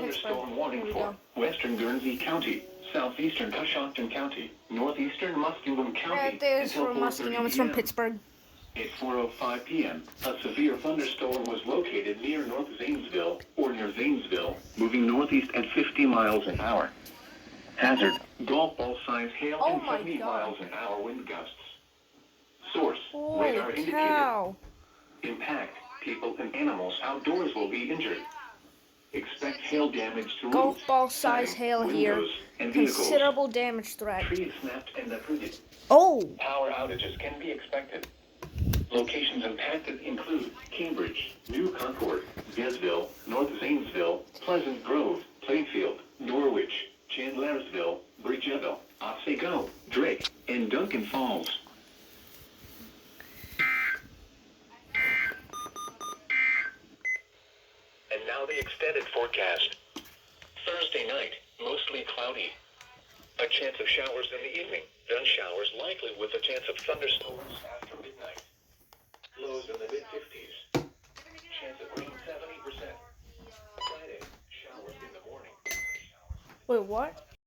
thunderstorm warning for western Guernsey County, southeastern Coshocton County, northeastern Muskingum County. It is from Muskingum. It's from Pittsburgh. At 4:05 p.m., a severe thunderstorm was located near North Zanesville, or near Zanesville, moving northeast at 50 miles an hour. Hazard, golf ball size hail and 70 miles an hour wind gusts. Source, radar indicator. Impact, people and animals outdoors will be injured. Expect hail damage to golf roofs, ball size siding, hail here. windows, and vehicles. Considerable damage threat. Trees snapped and uprooted. Oh! Power outages can be expected. Locations impacted include Cambridge, New Concord, Gesville, North Zanesville, Pleasant Grove, Plainfield, Norwich, Chandlersville, Bridgeville, Otsego, Drake, and Duncan Falls. And now the extended forecast. Thursday night, mostly cloudy. A chance of showers in the evening, then showers likely with a chance of thunderstorms after midnight. Lows in the mid-50s. Chance of rain 70%. Friday, showers in the morning. Wait, what?